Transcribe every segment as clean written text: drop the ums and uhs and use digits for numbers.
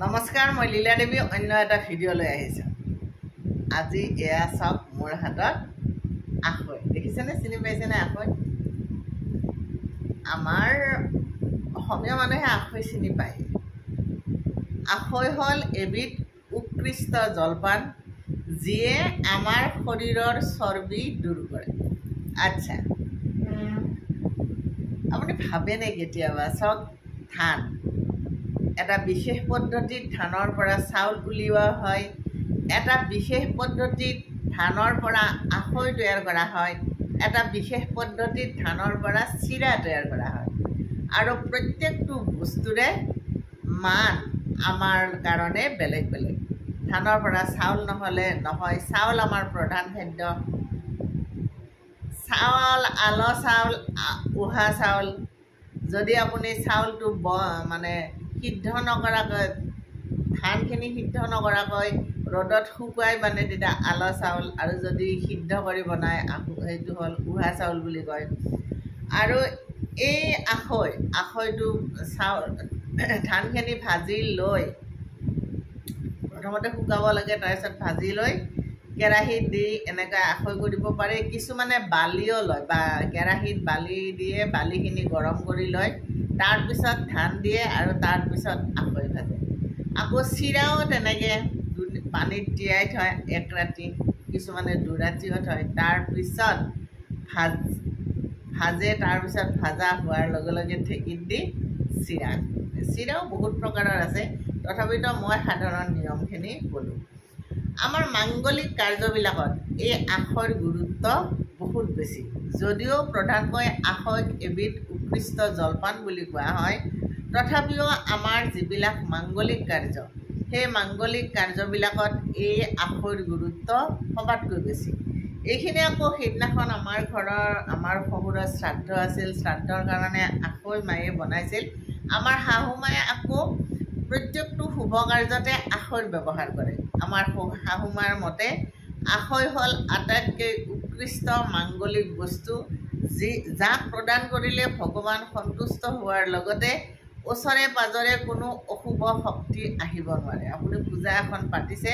নমস্কাৰ, মই লীলা দেৱী অন্য এটা ভিডিঅ' লৈ আহিছোঁ। আজি এয়া চাওক, মোৰ হাতত আখৈ দেখিছেনে, চিনি পাইছেনে? আখৈ আমাৰ অসমীয়া মানুহে আখৈ চিনি পায়। আখৈ হ'ল এবিধ উৎকৃষ্ট জলপান, যিয়ে আমাৰ শৰীৰৰ চৰ্বি দূৰ কৰে। আচ্ছা, আপুনি ভাবেনে কেতিয়াবা? চাওক, ধান এটা বিশেষ পদ্ধতিত ধানৰ পৰা চাউল উলিওৱা হয়, এটা বিশেষ পদ্ধতিত ধানৰ পৰা আখৈ তৈয়াৰ কৰা হয়, এটা বিশেষ পদ্ধতিত ধানৰ পৰা চিৰা তৈয়াৰ কৰা হয়। আৰু প্ৰত্যেকটো বস্তুৰে মান আমাৰ কাৰণে বেলেগ বেলেগ। ধানৰ পৰা চাউল নহ'লে নহয়, চাউল আমাৰ প্ৰধান খাদ্য। চাউল, আলো চাউল, উহা চাউল, যদি আপুনি চাউলটো সিদ্ধ নকৰাকৈ, ধানখিনি সিদ্ধ নকৰাকৈ ৰ'দত শুকুৱাই বানে, তেতিয়া আলো চাউল, আৰু যদি সিদ্ধ কৰি বনায় সেইটো হ'ল উহা চাউল বুলি কয়। আৰু এই আখৈটো ধানখিনি ভাজি লৈ প্ৰথমতে শুকাব লাগে, তাৰপিছত ভাজি লৈ কেৰাহীত দি এনেকৈ আখৈ কৰিব পাৰে। কিছুমানে বালিও লয়, বা কেৰাহীত বালি দিয়ে, বালিখিনি গৰম কৰি লয়, তাৰপিছত ধান দিয়ে আৰু তাৰপিছত আখৈ ভাজে। আকৌ চিৰাও তেনেকৈ পানীত তিয়াই থয় এক ৰাতি, কিছুমানে দুৰাতিও থয়, তাৰপিছত ভাজে, তাৰপিছত ভাজা হোৱাৰ লগে লগে ঢেঁকীত দি চিৰাও বহুত প্ৰকাৰৰ আছে, তথাপিতো মই সাধাৰণ নিয়মখিনি ক'লোঁ। আমাৰ মাংগলিক কাৰ্যবিলাকত এই আখৈৰ গুৰুত্ব বহুত বেছি। যদিও প্ৰধানকৈ আখৈক এবিধ উৎকৃষ্ট জলপান বুলি কোৱা হয়, তথাপিও আমাৰ যিবিলাক মাংগলিক কাৰ্য, সেই মাংগলিক কাৰ্যবিলাকত এই আখৈৰ গুৰুত্ব সবাতকৈ বেছি। এইখিনি আকৌ সেইদিনাখন আমাৰ শহুৰৰ শ্ৰাদ্ধ আছিল, শ্ৰাদ্ধৰ কাৰণে আখৈ মায়ে বনাইছিল। আমাৰ শাহু মায়ে আকৌ প্ৰত্যেকটো শুভ কাৰ্যতে আখৈৰ ব্যৱহাৰ কৰে। আমাৰ শাহু মাৰ মতে আখৈ হ'ল আটাইতকৈ উৎকৃষ্ট মাংগলিক বস্তু, যাক প্ৰদান কৰিলে ভগৱান সন্তুষ্ট হোৱাৰ লগতে ওচৰে পাঁজৰে কোনো অশুভ শক্তি আহিব নোৱাৰে। আপুনি পূজা এখন পাতিছে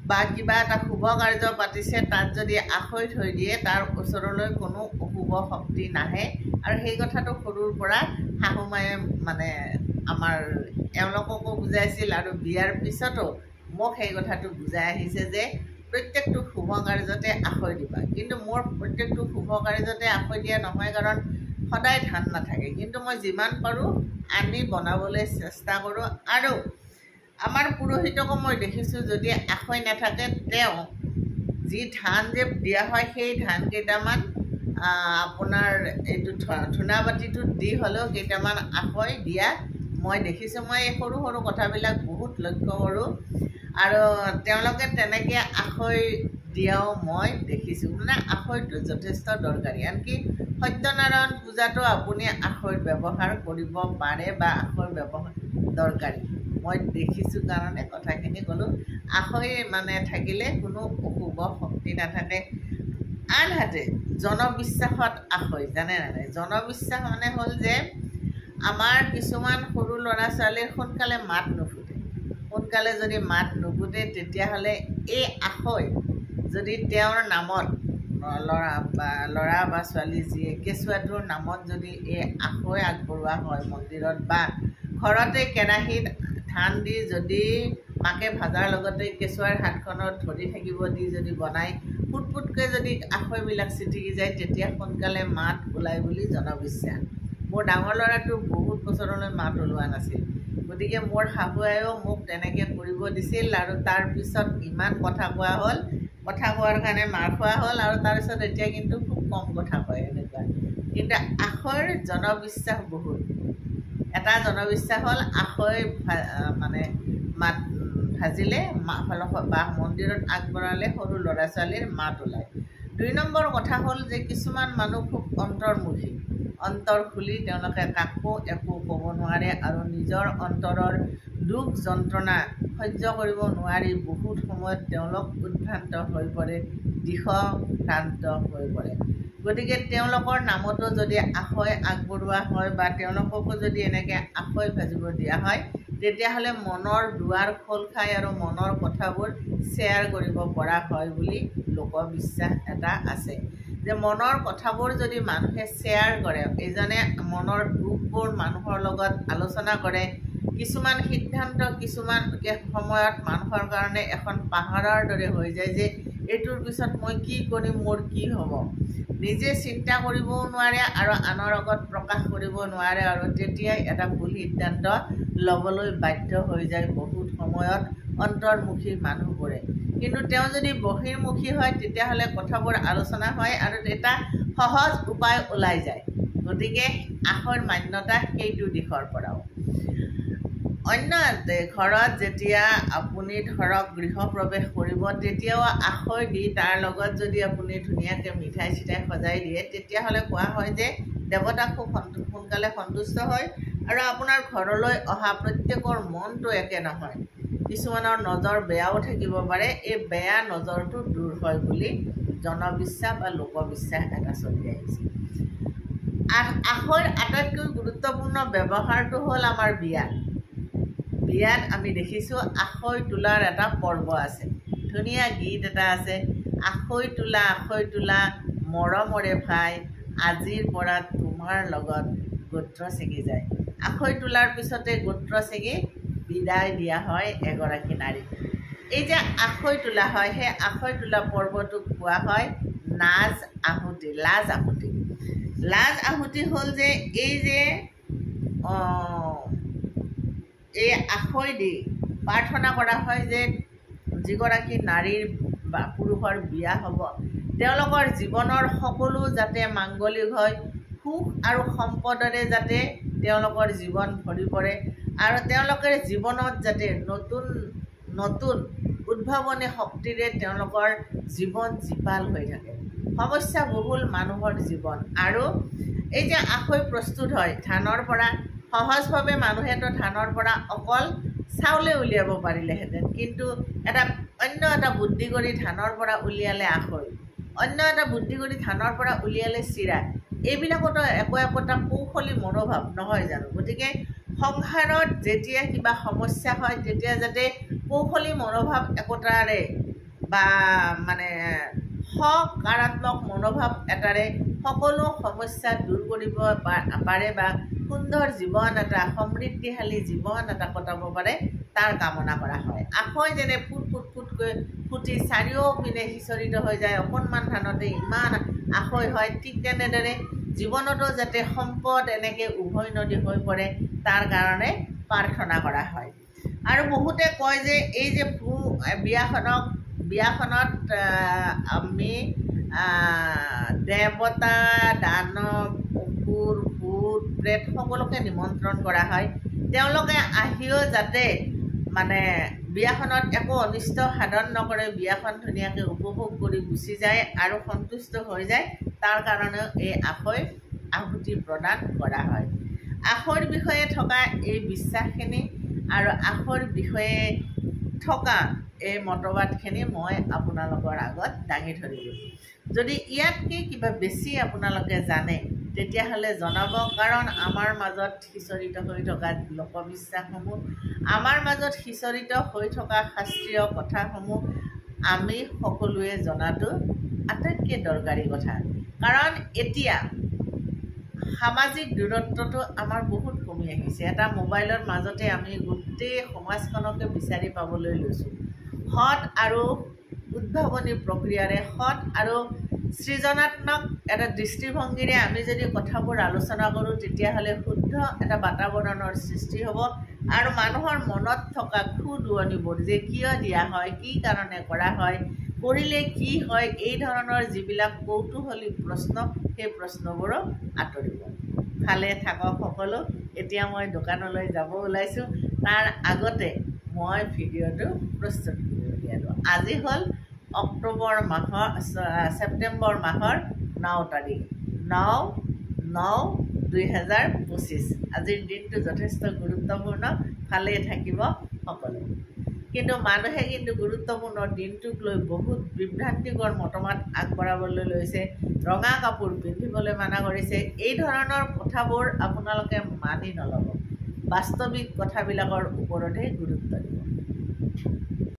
বা কিবা এটা শুভ কাৰ্য পাতিছে, তাত যদি আখৈ থৈ দিয়ে, তাৰ ওচৰলৈ কোনো অশুভ শক্তি নাহে। আৰু সেই কথাটো সৰুৰ পৰা শাহু মায়ে এওঁলোককো বুজাইছিল, আৰু বিয়াৰ পিছতো মোক সেই কথাটো বুজাই আহিছে যে প্ৰত্যেকটো শুভ কাৰ্যতে আখৈ দিবা। কিন্তু মোৰ প্ৰত্যেকটো শুভ কাৰ্যতে আখৈ দিয়া নহয়, কাৰণ সদায় ধান নাথাকে। কিন্তু মই যিমান পাৰোঁ আনি বনাবলৈ চেষ্টা কৰোঁ। আৰু আমাৰ পুৰোহিতকো মই দেখিছোঁ, যদি আখৈ নাথাকে, তেওঁ যি ধান যে দিয়া হয়, সেই ধান কেইটামান আপোনাৰ এইটো ধূনা বাতিটোত দি হ'লেও কেইটামান আখৈ দিয়া মই দেখিছোঁ। মই এই সৰু সৰু কথাবিলাক বহুত লক্ষ্য কৰোঁ, আৰু তেওঁলোকে তেনেকৈ আখৈ দিয়াও মই দেখিছোঁ। আখৈটো যথেষ্ট দৰকাৰী। আনকি সত্যনাৰায়ণ পূজাতো আপুনি আখৈৰ ব্যৱহাৰ কৰিব পাৰে, বা আখৈৰ ব্যৱহাৰ দৰকাৰী। মই দেখিছোঁ কাৰণে কথাখিনি ক'লোঁ। আখৈ থাকিলে কোনো অশুভ শক্তি নাথাকে। আনহাতে জনবিশ্বাসত আখৈ, জানে নাই? জনবিশ্বাস হ'ল যে আমাৰ কিছুমান সৰু ল'ৰা ছোৱালীৰ সোনকালে মাত নুফুটে। সোনকালে যদি মাত নুফুটে, তেতিয়াহ'লে এই আখৈ যদি তেওঁৰ নামত, ল'ৰা বা ছোৱালী যিয়ে কেঁচুৱাটোৰ নামত যদি এই আখৈ আগবঢ়োৱা হয় মন্দিৰত, বা ঘৰতে কেৰাহীত ধান দি যদি মাকে ভাজাৰ লগতে কেঁচুৱাৰ হাতখনত ধৰি থাকিব দি যদি বনায়, ফুটফুটকৈ যদি আখৈবিলাক চিটিকি যায়, তেতিয়া সোনকালে মাত ওলায় বুলি জনবিশ্বাস। মোৰ ডাঙৰ ল'ৰাটো বহুত বছৰলৈ মাত ওলোৱা নাছিল, গতিকে মোৰ শাহু আয়েও মোক তেনেকৈ কৰিব দিছিল, আৰু তাৰপিছত ইমান কথা কোৱা হ'ল, কথা কোৱাৰ কাৰণে মাৰ খোৱা হ'ল, আৰু তাৰপিছত এতিয়া কিন্তু খুব কম কথা কয় এনেকুৱা। কিন্তু আখৈৰ জনবিশ্বাস বহুত। এটা জনবিশ্বাস হ'ল আখৈ ভাজিলে বা মন্দিৰত আগবঢ়ালে সৰু ল'ৰা ছোৱালীৰ মাত ওলায়। ২ নম্বৰ কথা হ'ল যে কিছুমান মানুহ খুব অন্তৰ্মুখী, অন্তৰ খুলি তেওঁলোকে কাকো একো ক'ব নোৱাৰে, আৰু নিজৰ অন্তৰৰ দুখ যন্ত্ৰণা সহ্য কৰিব নোৱাৰি বহুত সময়ত তেওঁলোক উদ্ভ্ৰান্ত হৈ পৰে, দিশভ্ৰান্ত হৈ পৰে। গতিকে তেওঁলোকৰ নামতো যদি আখৈ আগবঢ়োৱা হয়, বা তেওঁলোককো যদি এনেকৈ আখৈ ভাজিব দিয়া হয়, তেতিয়াহ'লে মনৰ দুৱাৰ খোল খায় আৰু মনৰ কথাবোৰ শ্বেয়াৰ কৰিব পৰা হয় বুলি লোকবিশ্বাস এটা আছে যে মনৰ কথাবোৰ যদি মানুহে শ্বেয়াৰ কৰে, ইজনে মনৰ দুখবোৰ মানুহৰ লগত আলোচনা কৰে, কিছুমান সিদ্ধান্ত কিছুমান সময়ত মানুহৰ কাৰণে এখন পাহাৰৰ দৰে হৈ যায় যে এইটোৰ পিছত মই কি কৰিম, মোৰ কি হ'ব, নিজে চিন্তা কৰিবও নোৱাৰে আৰু আনৰ আগত প্ৰকাশ কৰিব নোৱাৰে আৰু তেতিয়াই এটা ভুল সিদ্ধান্ত ল'বলৈ বাধ্য হৈ যায় বহুত সময়ত অন্তৰ্মুখী মানুহবোৰে। কিন্তু তেওঁ যদি বহিৰ্মুখী হয় তেতিয়াহ'লে কথাবোৰ আলোচনা হয় আৰু এটা সহজ উপায় ওলাই যায়। গতিকে আখৈৰ মান্যতা সেইটো দিশৰ পৰাও। অন্য ঘৰত যেতিয়া আপুনি ধৰক গৃহপ্ৰৱেশ কৰিব তেতিয়াও আখৈ দি তাৰ লগত যদি আপুনি ধুনীয়াকৈ মিঠাই চিঠাই সজাই দিয়ে তেতিয়াহ'লে কোৱা হয় যে দেৱতা খুব সোনকালে সন্তুষ্ট হয় আৰু আপোনাৰ ঘৰলৈ অহা প্ৰত্যেকৰ মনটো একে নহয়, কিছুমানৰ নজৰ বেয়াও থাকিব পাৰে, এই বেয়া নজৰটো দূৰ হয় বুলি জনবিশ্বাস বা লোকবিশ্বাস এটা চলি আহিছে। আখৈৰ আটাইতকৈ গুৰুত্বপূৰ্ণ ব্যৱহাৰটো হ'ল আমাৰ বিয়াত আমি দেখিছোঁ আখৈ তোলাৰ এটা পৰ্ব আছে, ধুনীয়া গীত এটা আছে, আখৈ তোলা মৰমৰে ভাই, আজিৰ পৰা তোমাৰ লগত গোত্ৰ ছিঙি যায়। আখৈ তোলাৰ পিছতে গোত্ৰ ছিঙি বিদায় দিয়া হয় এগৰাকী নাৰী। এই যে আখৈ তোলা হয় সেই আখৈ তোলা পৰ্বটোক কোৱা হয় লাজ আহুতি হ'ল যে এই আখৈ দি প্ৰাৰ্থনা কৰা হয় যে যিগৰাকী নাৰীৰ বা পুৰুষৰ বিয়া হ'ব তেওঁলোকৰ জীৱনৰ সকলো যাতে মাংগলিক হয়, সুখ আৰু সম্পদৰে যাতে তেওঁলোকৰ জীৱন ভৰি পৰে আৰু তেওঁলোকে জীৱনত যাতে নতুন উদ্ভাৱনী শক্তিৰে তেওঁলোকৰ জীৱন জীপাল হৈ থাকে। সমস্যা বহুল মানুহৰ জীৱন আৰু এই যে আখৈ প্ৰস্তুত হয় ধানৰ পৰা, সহজভাৱে মানুহেতো ধানৰ পৰা অকল চাউলে উলিয়াব পাৰিলেহেঁতেন, কিন্তু অন্য এটা বুদ্ধি কৰি ধানৰ পৰা উলিয়ালে আখৈ, অন্য এটা বুদ্ধি কৰি ধানৰ পৰা উলিয়ালে চিৰা, এইবিলাকতো একোটা কৌশলী মনোভাৱ নহয় জানো? গতিকে সংসাৰত যেতিয়া কিবা সমস্যা হয় তেতিয়া যাতে কৌশলী মনোভাৱ একোটাৰে বা মানে সকাৰাত্মক মনোভাৱ এটাৰে সকলো সমস্যা দূৰ কৰিব পাৰে বা সুন্দৰ জীৱন এটা, সমৃদ্ধিশালী জীৱন এটা কটাব পাৰে তাৰ কামনা কৰা হয়। আখৈ যেনে ফুটকৈ ফুটি চাৰিওপিনে সিঁচৰিত হৈ যায়, অকণমান ধানতে ইমান আখৈ হয়, ঠিক তেনেদৰে জীৱনতো যাতে সম্পদ এনেকৈ উভৈনদী হৈ পৰে তাৰ কাৰণে প্ৰাৰ্থনা কৰা হয়। আৰু বহুতে কয় যে এই যে বিয়াখনত আমি দেৱতা, দানৱ, অসুৰ, ভূত, প্ৰেত সকলোকে নিমন্ত্ৰণ কৰা হয়, তেওঁলোকে আহিও যাতে মানে বিয়াখনত একো অনিষ্ট সাধন নকৰে, বিয়াখন ধুনীয়াকৈ উপভোগ কৰি গুচি যায় আৰু সন্তুষ্ট হৈ যায়, তাৰ কাৰণেও এই আখৈ আহুতি প্ৰদান কৰা হয়। আখৈৰ বিষয়ে থকা এই বিশ্বাসখিনি আৰু আখৈৰ বিষয়ে থকা এই মতবাদখিনি মই আপোনালোকৰ আগত দাঙি ধৰিলোঁ। যদি ইয়াতকৈ কিবা বেছি আপোনালোকে জানে তেতিয়াহ'লে জনাব, কাৰণ আমাৰ মাজত সিঁচৰিত হৈ থকা লোকবিশ্বাসসমূহ, আমাৰ মাজত সিঁচৰিত হৈ থকা শাস্ত্ৰীয় কথাসমূহ আমি সকলোৱে জনাটো আটাইতকৈ দৰকাৰী কথা। কাৰণ এতিয়া সামাজিক দূৰত্বটো আমাৰ বহুত কমি আহিছে, এটা মোবাইলৰ মাজতে আমি গোটেই সমাজখনকে বিচাৰি পাবলৈ লৈছোঁ। সৎ আৰু উদ্ভাৱনী প্ৰক্ৰিয়াৰে, সৎ আৰু সৃজনাত্মক এটা দৃষ্টিভংগীৰে আমি যদি কথাবোৰ আলোচনা কৰোঁ তেতিয়াহ'লে শুদ্ধ এটা বাতাবৰণৰ সৃষ্টি হ'ব আৰু মানুহৰ মনত থকা দুৱনিবোৰ যে কিয় দিয়া হয়, কি কাৰণে কৰা হয়, কৰিলে কি হয়, এই ধৰণৰ যিবিলাক কৌতূহলী প্ৰশ্ন সেই প্ৰশ্নবোৰো আঁতৰিব। ভালে থাকক সকলো। এতিয়া মই দোকানলৈ যাব ওলাইছোঁ, তাৰ আগতে মই ভিডিঅ'টো প্ৰস্তুত কৰি উলিয়ালোঁ। আজি হ'ল ছেপ্টেম্বৰ মাহৰ 9 তাৰিখ, 9/9/2025। আজিৰ দিনটো যথেষ্ট গুৰুত্বপূৰ্ণ, ভালেই থাকিব সকলো। কিন্তু মানুহে গুৰুত্বপূৰ্ণ দিনটোক লৈ বহুত বিভ্ৰান্তিকৰ মতামত আগবঢ়াবলৈ লৈছে, ৰঙা কাপোৰ পিন্ধিবলৈ মানা কৰিছে, এই ধৰণৰ কথাবোৰ আপোনালোকে মানি নল'ব। বাস্তৱিক কথাবিলাকৰ ওপৰতহে গুৰুত্ব দিব।